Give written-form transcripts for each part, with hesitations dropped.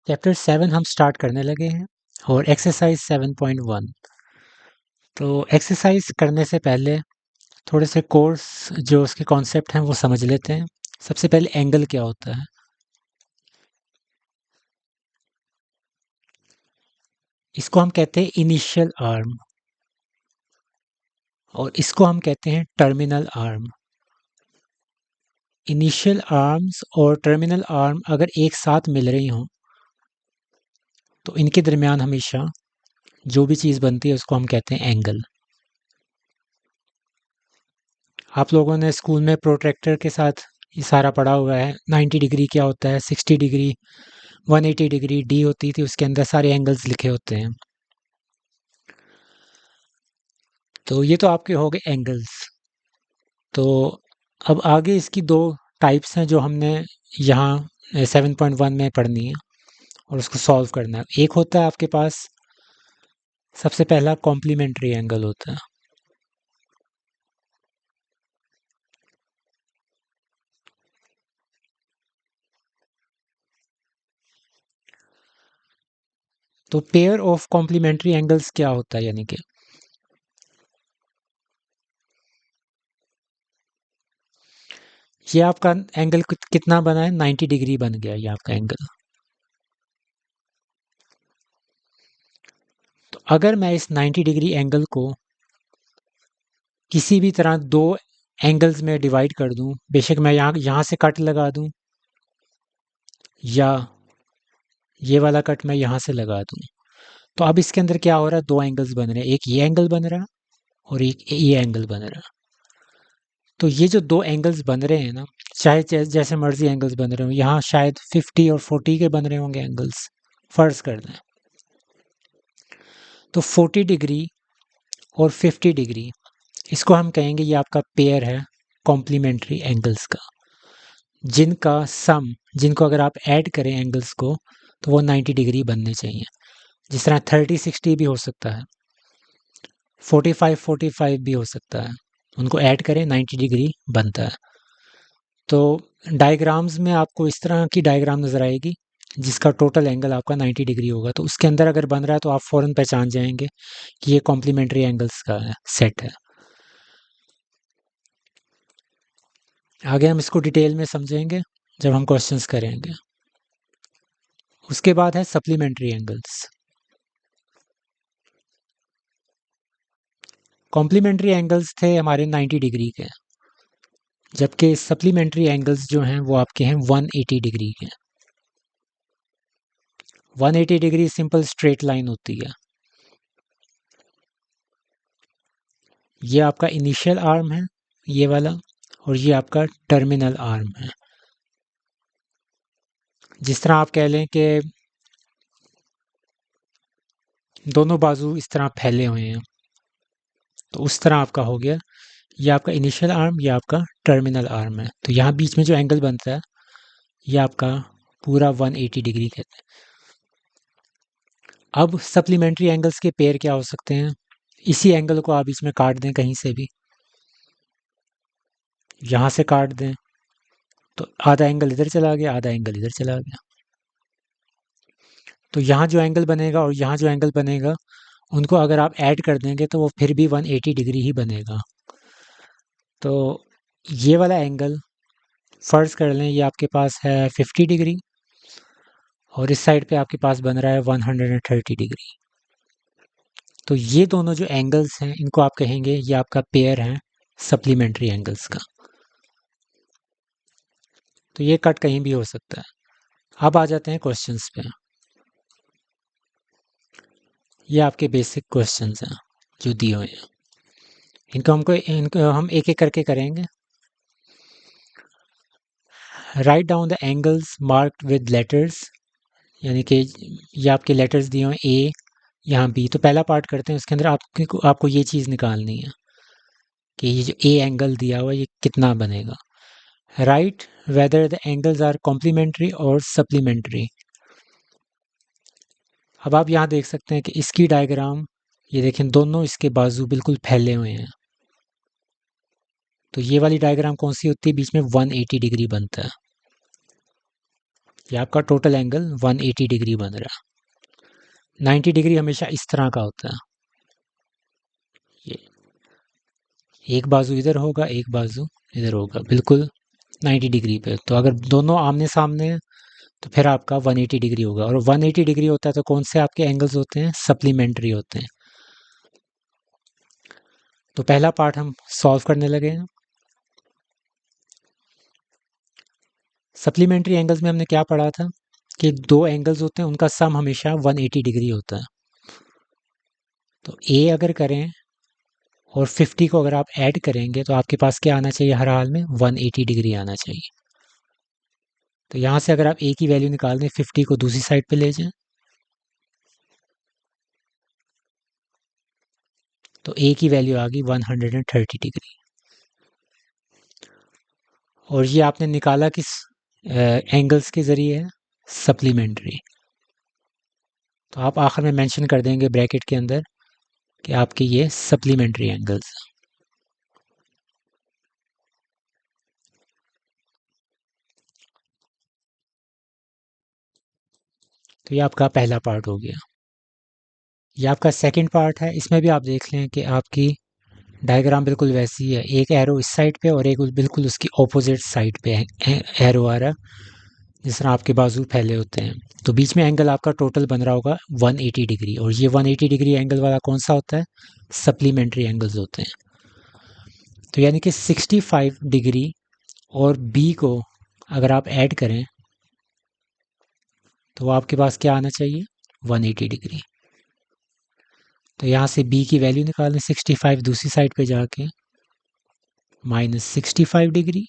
Chapter 7 हम start करने लगे हैं और एक्सरसाइज 7.1। तो एक्सरसाइज करने से पहले थोड़े से कोर्स जो उसके कॉन्सेप्ट हैं वो समझ लेते हैं। सबसे पहले एंगल क्या होता है। इसको हम कहते हैं इनिशियल आर्म और इसको हम कहते हैं टर्मिनल आर्म। इनिशियल आर्म्स और टर्मिनल आर्म अगर एक साथ मिल रही हों तो इनके दरमियान हमेशा जो भी चीज़ बनती है उसको हम कहते हैं एंगल। आप लोगों ने स्कूल में प्रोट्रैक्टर के साथ ये सारा पढ़ा हुआ है। 90 डिग्री क्या होता है, 60 डिग्री, 180 डिग्री डी होती थी, उसके अंदर सारे एंगल्स लिखे होते हैं। तो ये तो आपके हो गए एंगल्स। तो अब आगे इसकी दो टाइप्स हैं जो हमने यहाँ 7.1 में पढ़नी है और उसको सॉल्व करना है। एक होता है आपके पास सबसे पहला कॉम्प्लीमेंट्री एंगल होता है। तो पेयर ऑफ कॉम्प्लीमेंट्री एंगल्स क्या होता है, यानी कि ये आपका एंगल कितना बना है, 90 डिग्री बन गया ये आपका एंगल। तो अगर मैं इस 90 डिग्री एंगल को किसी भी तरह दो एंगल्स में डिवाइड कर दूं, बेशक मैं यहाँ से कट लगा दूं या ये वाला कट मैं यहाँ से लगा दूं, तो अब इसके अंदर क्या हो रहा है, दो एंगल्स बन रहे हैं। एक ये एंगल बन रहा है और एक ये एंगल बन रहा है। तो ये जो दो एंगल्स बन रहे हैं ना, चाहे जैसे मर्जी एंगल्स बन रहे हो, यहाँ शायद 50 और 40 के बन रहे होंगे एंगल्स, फर्ज कर दें। तो 40 डिग्री और 50 डिग्री, इसको हम कहेंगे ये आपका पेयर है कॉम्प्लीमेंट्री एंगल्स का, जिनका सम, जिनको अगर आप ऐड करें एंगल्स को तो वो 90 डिग्री बनने चाहिए। जिस तरह 30-60 भी हो सकता है, 45-45 भी हो सकता है, उनको ऐड करें 90 डिग्री बनता है। तो डायग्राम्स में आपको इस तरह की डायग्राम नज़र आएगी जिसका टोटल एंगल आपका 90 डिग्री होगा। तो उसके अंदर अगर बन रहा है तो आप फ़ौरन पहचान जाएंगे कि ये कॉम्प्लीमेंट्री एंगल्स का सेट है। आगे हम इसको डिटेल में समझेंगे जब हम क्वेश्चंस करेंगे। उसके बाद है सप्लीमेंट्री एंगल्स। कॉम्प्लीमेंट्री एंगल्स थे हमारे 90 डिग्री के, जबकि सप्लीमेंट्री एंगल्स जो हैं वो आपके हैं 180 डिग्री के। 180 डिग्री सिंपल स्ट्रेट लाइन होती है। ये आपका इनिशियल आर्म है ये वाला, और ये आपका टर्मिनल आर्म है। जिस तरह आप कह लें कि दोनों बाजू इस तरह फैले हुए हैं, तो उस तरह आपका हो गया। ये आपका इनिशियल आर्म, ये आपका टर्मिनल आर्म है। तो यहाँ बीच में जो एंगल बनता है ये आपका पूरा 180 डिग्री कहते हैं। अब सप्लीमेंट्री एंगल्स के पेयर क्या हो सकते हैं। इसी एंगल को आप इसमें काट दें, कहीं से भी यहाँ से काट दें तो आधा एंगल इधर चला गया, आधा एंगल इधर चला गया। तो यहाँ जो एंगल बनेगा और यहाँ जो एंगल बनेगा, उनको अगर आप ऐड कर देंगे तो वो फिर भी 180 डिग्री ही बनेगा। तो ये वाला एंगल फर्ज कर लें ये आपके पास है 50 डिग्री और इस साइड पे आपके पास बन रहा है 130 डिग्री। तो ये दोनों जो एंगल्स हैं इनको आप कहेंगे ये आपका पेयर है सप्लीमेंट्री एंगल्स का। तो ये कट कहीं भी हो सकता है। अब आ जाते हैं क्वेश्चंस पे। ये आपके बेसिक क्वेश्चंस हैं जो दिए हुए हैं, इनको हम एक एक करके करेंगे। Write down the angles marked with letters, यानी कि ये आपके लेटर्स दिए हुए हैं, ए यहाँ बी। तो पहला पार्ट करते हैं, उसके अंदर आपको ये चीज़ निकालनी है कि ये जो ए एंगल दिया हुआ है ये कितना बनेगा। Right whether the angles are complementary और सप्लीमेंट्री। अब आप यहाँ देख सकते हैं कि इसकी डायग्राम, ये देखें दोनों इसके बाजू बिल्कुल फैले हुए हैं। तो ये वाली डायग्राम कौन सी होती है, बीच में 180 डिग्री बनता है। ये आपका टोटल एंगल 180 डिग्री बन रहा है। 90 डिग्री हमेशा इस तरह का होता है। ये एक बाजू इधर होगा, एक बाजू इधर होगा, बिल्कुल 90 डिग्री पे। तो अगर दोनों आमने सामने हैं तो फिर आपका 180 डिग्री होगा। और 180 डिग्री होता है तो कौन से आपके एंगल्स होते हैं? सप्लीमेंट्री होते हैं। तो पहला पार्ट हम सॉल्व करने लगे हैं। सप्लीमेंट्री एंगल्स में हमने क्या पढ़ा था कि दो एंगल्स होते हैं, उनका सम हमेशा 180 डिग्री होता है। तो ए अगर करें और 50 को अगर आप ऐड करेंगे तो आपके पास क्या आना चाहिए? हर हाल में 180 डिग्री आना चाहिए। तो यहाँ से अगर आप ए की वैल्यू निकाल दें, 50 को दूसरी साइड पे ले जाएं, तो ए की वैल्यू आ गई 130 डिग्री। और ये आपने निकाला किस एंगल्स के ज़रिए है? सप्लीमेंट्री। तो आप आखिर में मेंशन कर देंगे ब्रैकेट के अंदर कि आपके ये सप्लीमेंट्री एंगल्स। तो ये आपका पहला पार्ट हो गया। ये आपका सेकंड पार्ट है। इसमें भी आप देख लें कि आपकी डायग्राम बिल्कुल वैसी है। एक एरो इस साइड पे और एक बिल्कुल उसकी ऑपोजिट साइड पे एरो आ रहा है, जिस तरह आपके बाजू फैले होते हैं। तो बीच में एंगल आपका टोटल बन रहा होगा 180 डिग्री। और ये 180 डिग्री एंगल वाला कौन सा होता है? सप्लीमेंट्री एंगल्स होते हैं। तो यानी कि 65 डिग्री और बी को अगर आप ऐड करें तो वो आपके पास क्या आना चाहिए? 180 डिग्री। तो यहाँ से बी की वैल्यू निकालें, 65 दूसरी साइड पे जाके -65 डिग्री।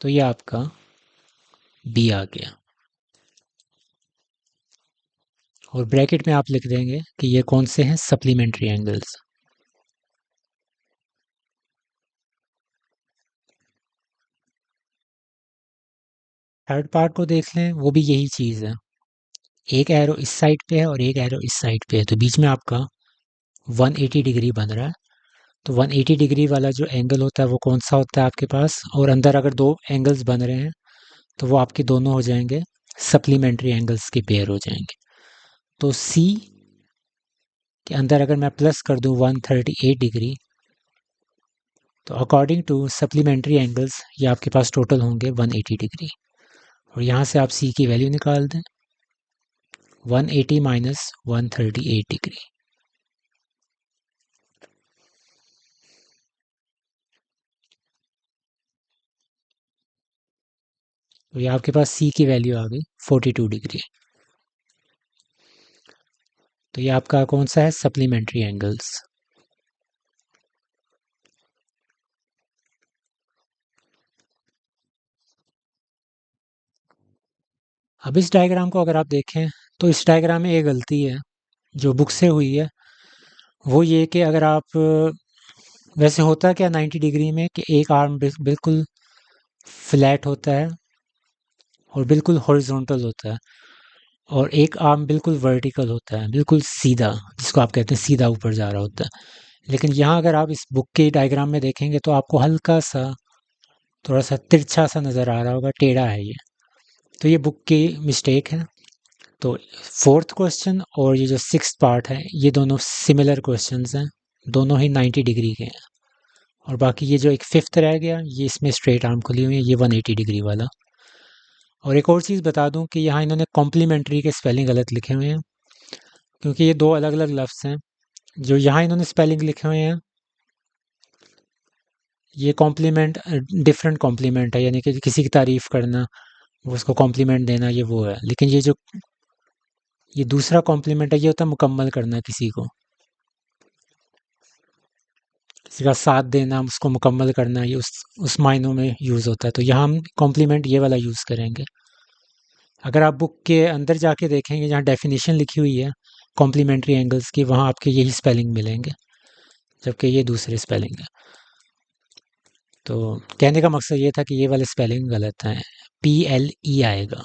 तो ये आपका बी आ गया। और ब्रैकेट में आप लिख देंगे कि ये कौन से हैं? Supplementary angles. थर्ड पार्ट को देख लें, वो भी यही चीज़ है। एक एरो इस साइड पे है और एक एरो इस साइड पे है, तो बीच में आपका 180 डिग्री बन रहा है। तो 180 डिग्री वाला जो एंगल होता है वो कौन सा होता है आपके पास? और अंदर अगर दो एंगल्स बन रहे हैं तो वो आपके दोनों हो जाएंगे सप्लीमेंट्री एंगल्स के पेयर हो जाएंगे। तो सी के अंदर अगर मैं प्लस कर दूं 138 डिग्री, तो अकॉर्डिंग टू सप्लीमेंट्री एंगल्स ये आपके पास टोटल होंगे 180 डिग्री। और यहाँ से आप सी की वैल्यू निकाल दें, 180 माइनस 138 डिग्री। तो ये आपके पास सी की वैल्यू आ गई 42 डिग्री। तो ये आपका कौन सा है? Supplementary angles. अब इस डायग्राम को अगर आप देखें तो इस डायग्राम में एक गलती है जो बुक से हुई है। वो ये कि अगर आप वैसे होता क्या 90 डिग्री में कि एक आर्म बिल्कुल फ्लैट होता है और बिल्कुल हॉरिजॉन्टल होता है, और एक आर्म बिल्कुल वर्टिकल होता है, बिल्कुल सीधा, जिसको आप कहते हैं सीधा ऊपर जा रहा होता है। लेकिन यहाँ अगर आप इस बुक के डायग्राम में देखेंगे तो आपको हल्का सा थोड़ा सा तिरछा सा नज़र आ रहा होगा, टेढ़ा है ये। तो ये बुक की मिस्टेक है। तो फोर्थ क्वेश्चन और ये जो सिक्स्थ पार्ट है ये दोनों सिमिलर क्वेश्चंस हैं, दोनों ही 90 डिग्री के हैं। और बाकी ये जो एक फिफ्थ रह गया ये इसमें स्ट्रेट आर्म खुली हुई है, ये 180 डिग्री वाला। और एक और चीज़ बता दूं कि यहाँ इन्होंने कॉम्प्लीमेंट्री के स्पेलिंग गलत लिखे हुए हैं, क्योंकि ये दो अलग अलग लफ्ज़ हैं। जो यहाँ इन्होंने स्पेलिंग लिखे हुए हैं ये कॉम्प्लीमेंट डिफरेंट कॉम्प्लीमेंट है, यानी कि किसी की तारीफ़ करना, उसको कॉम्प्लीमेंट देना, ये वो है। लेकिन ये जो ये दूसरा कॉम्प्लीमेंट है ये होता है मुकम्मल करना किसी को, किसी का साथ देना, उसको मुकम्मल करना, ये उस मायनों में यूज़ होता है। तो यहाँ हम कॉम्प्लीमेंट ये वाला यूज़ करेंगे। अगर आप बुक के अंदर जाके देखेंगे जहाँ डेफिनेशन लिखी हुई है कॉम्प्लीमेंट्री एंगल्स की, वहाँ आपके यही स्पेलिंग मिलेंगे, जबकि ये दूसरे स्पेलिंग है। तो कहने का मकसद ये था कि ये वाले स्पेलिंग गलत हैं, PLE आएगा,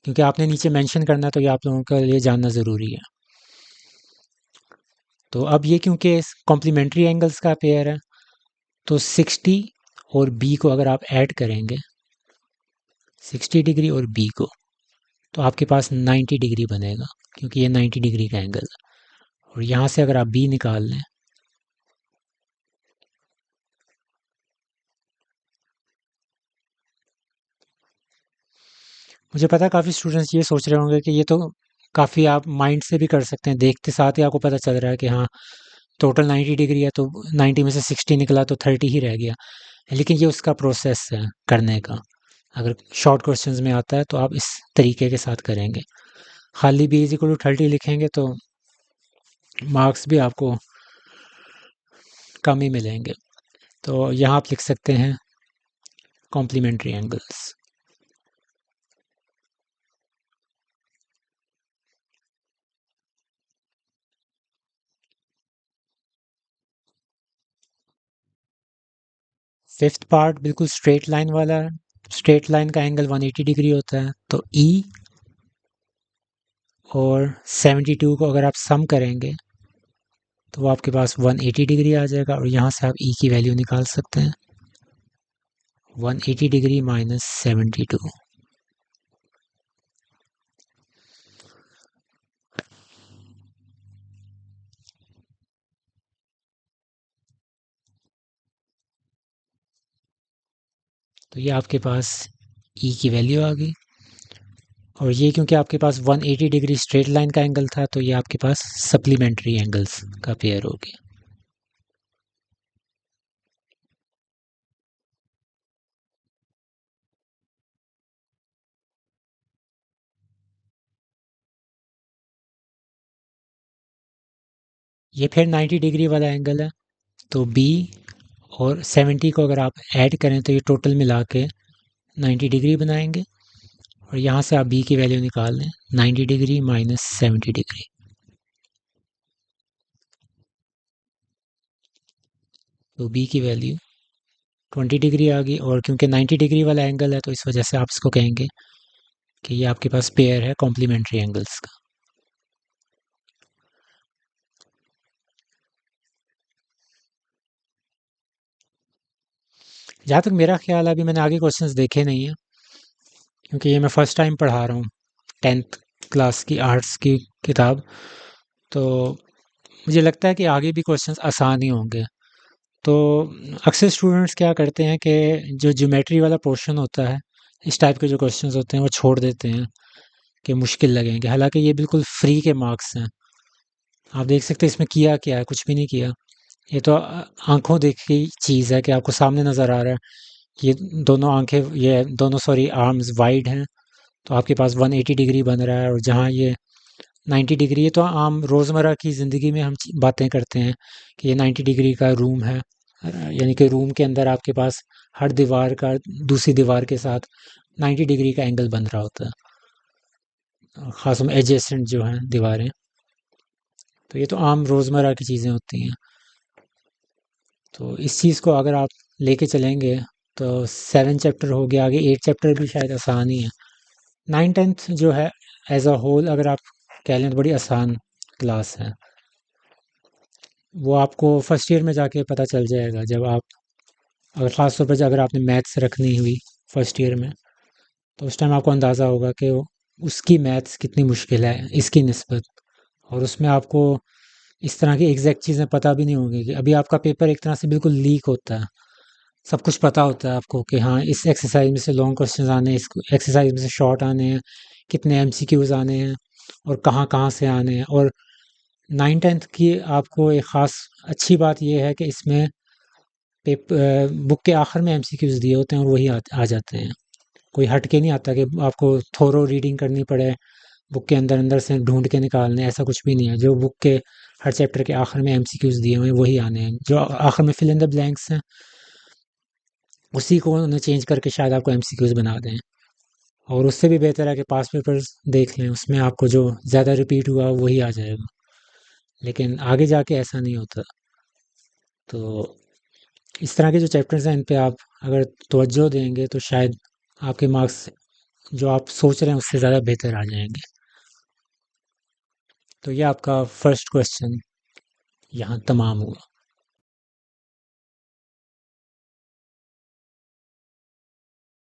क्योंकि आपने नीचे मेंशन करना है तो ये आप लोगों के लिए जानना ज़रूरी है। तो अब ये क्योंकि कॉम्प्लीमेंट्री एंगल्स का पेयर है, तो 60 और बी को अगर आप ऐड करेंगे, 60 डिग्री और बी को, तो आपके पास 90 डिग्री बनेगा, क्योंकि ये 90 डिग्री का एंगल है। और यहाँ से अगर आप बी निकाल लें, मुझे पता है काफ़ी स्टूडेंट्स ये सोच रहे होंगे कि ये तो काफ़ी आप माइंड से भी कर सकते हैं, देखते साथ ही आपको पता चल रहा है कि हाँ टोटल 90 डिग्री है, तो 90 में से 60 निकला तो 30 ही रह गया। लेकिन ये उसका प्रोसेस है करने का। अगर शॉर्ट क्वेश्चंस में आता है तो आप इस तरीके के साथ करेंगे। खाली बी इज इक्वल टू 30 लिखेंगे तो मार्क्स भी आपको कम ही मिलेंगे। तो यहाँ आप लिख सकते हैं कॉम्प्लीमेंट्री एंगल्स। फिफ्थ पार्ट बिल्कुल स्ट्रेट लाइन वाला है। स्ट्रेट लाइन का एंगल 180 डिग्री होता है, तो ई और 72 को अगर आप सम करेंगे तो वो आपके पास 180 डिग्री आ जाएगा, और यहाँ से आप ई की वैल्यू निकाल सकते हैं, 180 डिग्री माइनस 72। तो ये आपके पास ई की वैल्यू आ गई। और ये क्योंकि आपके पास 180 डिग्री स्ट्रेट लाइन का एंगल था, तो ये आपके पास सप्लीमेंट्री एंगल्स का पेयर हो गया। ये फिर 90 डिग्री वाला एंगल है, तो बी और 70 को अगर आप ऐड करें तो ये टोटल मिला के 90 डिग्री बनाएंगे। और यहाँ से आप बी की वैल्यू निकाल लें, 90 डिग्री माइनस 70 डिग्री, तो बी की वैल्यू 20 डिग्री आ गई। और क्योंकि 90 डिग्री वाला एंगल है तो इस वजह से आप इसको कहेंगे कि ये आपके पास पेयर है कॉम्प्लीमेंट्री एंगल्स का। जहाँ तक मेरा ख्याल है, अभी मैंने आगे क्वेश्चंस देखे नहीं है, क्योंकि ये मैं फर्स्ट टाइम पढ़ा रहा हूँ 10th क्लास की आर्ट्स की किताब। तो मुझे लगता है कि आगे भी क्वेश्चंस आसान ही होंगे। तो अक्सर स्टूडेंट्स क्या करते हैं कि जो ज्योमेट्री वाला पोर्शन होता है, इस टाइप के जो क्वेश्चंस होते हैं वो छोड़ देते हैं कि मुश्किल लगेंगे, हालांकि ये बिल्कुल फ्री के मार्क्स हैं। आप देख सकते हैं इसमें किया क्या है, कुछ भी नहीं किया। ये तो आंखों देख की चीज़ है कि आपको सामने नज़र आ रहा है कि ये दोनों आंखें, ये दोनों सॉरी आर्म्स वाइड हैं, तो आपके पास 180 डिग्री बन रहा है। और जहाँ ये 90 डिग्री है, तो आम रोज़मर्रा की ज़िंदगी में हम बातें करते हैं कि ये 90 डिग्री का रूम है, यानी कि रूम के अंदर आपके पास हर दीवार का दूसरी दीवार के साथ 90 डिग्री का एंगल बन रहा होता है, ख़ासतौर में एडजेसेंट जो हैं दीवारें। तो ये तो आम रोज़मर्रा की चीज़ें होती हैं। तो इस चीज़ को अगर आप लेके चलेंगे तो 7 चैप्टर हो गया, आगे 8 चैप्टर भी शायद आसान ही है। 9th 10th जो है एज अ होल अगर आप कह लें तो बड़ी आसान क्लास है। वो आपको फर्स्ट ईयर में जाके पता चल जाएगा, जब आप अगर ख़ास तौर पर अगर आपने मैथ्स रखनी हुई फर्स्ट ईयर में, तो उस टाइम आपको अंदाज़ा होगा कि उसकी मैथ्स कितनी मुश्किल है इसकी निस्बत। और उसमें आपको इस तरह की एग्जैक्ट चीज़ें पता भी नहीं होंगी कि अभी आपका पेपर एक तरह से बिल्कुल लीक होता है, सब कुछ पता होता है आपको कि हाँ इस एक्सरसाइज में से लॉन्ग क्वेश्चंस आने हैं, इस एक्सरसाइज में से शॉर्ट आने हैं, कितने एमसीक्यूज आने हैं और कहाँ कहाँ से आने हैं। और 9th 10th की आपको एक ख़ास अच्छी बात यह है कि इसमें बुक के आखिर में एमसीक्यूज दिए होते हैं और वही आ जाते हैं। कोई हट के नहीं आता कि आपको थोरो रीडिंग करनी पड़े, बुक के अंदर अंदर से ढूंढ के निकालने, ऐसा कुछ भी नहीं है। जो बुक के हर चैप्टर के आखिर में एमसीक्यूज दिए हुए हैं वही आने हैं, जो आखिर में फिल इन द ब्लैंक्स हैं उसी को उन्हें चेंज करके शायद आपको एमसीक्यूज बना दें। और उससे भी बेहतर है कि पास पेपर्स देख लें, उसमें आपको जो ज़्यादा रिपीट हुआ वही आ जाएगा। लेकिन आगे जाके ऐसा नहीं होता। तो इस तरह के जो चैप्टर्स हैं इन पे आप अगर तवज्जो देंगे तो शायद आपके मार्क्स जो आप सोच रहे हैं उससे ज़्यादा बेहतर आ जाएंगे। तो ये आपका फर्स्ट क्वेश्चन यहाँ तमाम हुआ।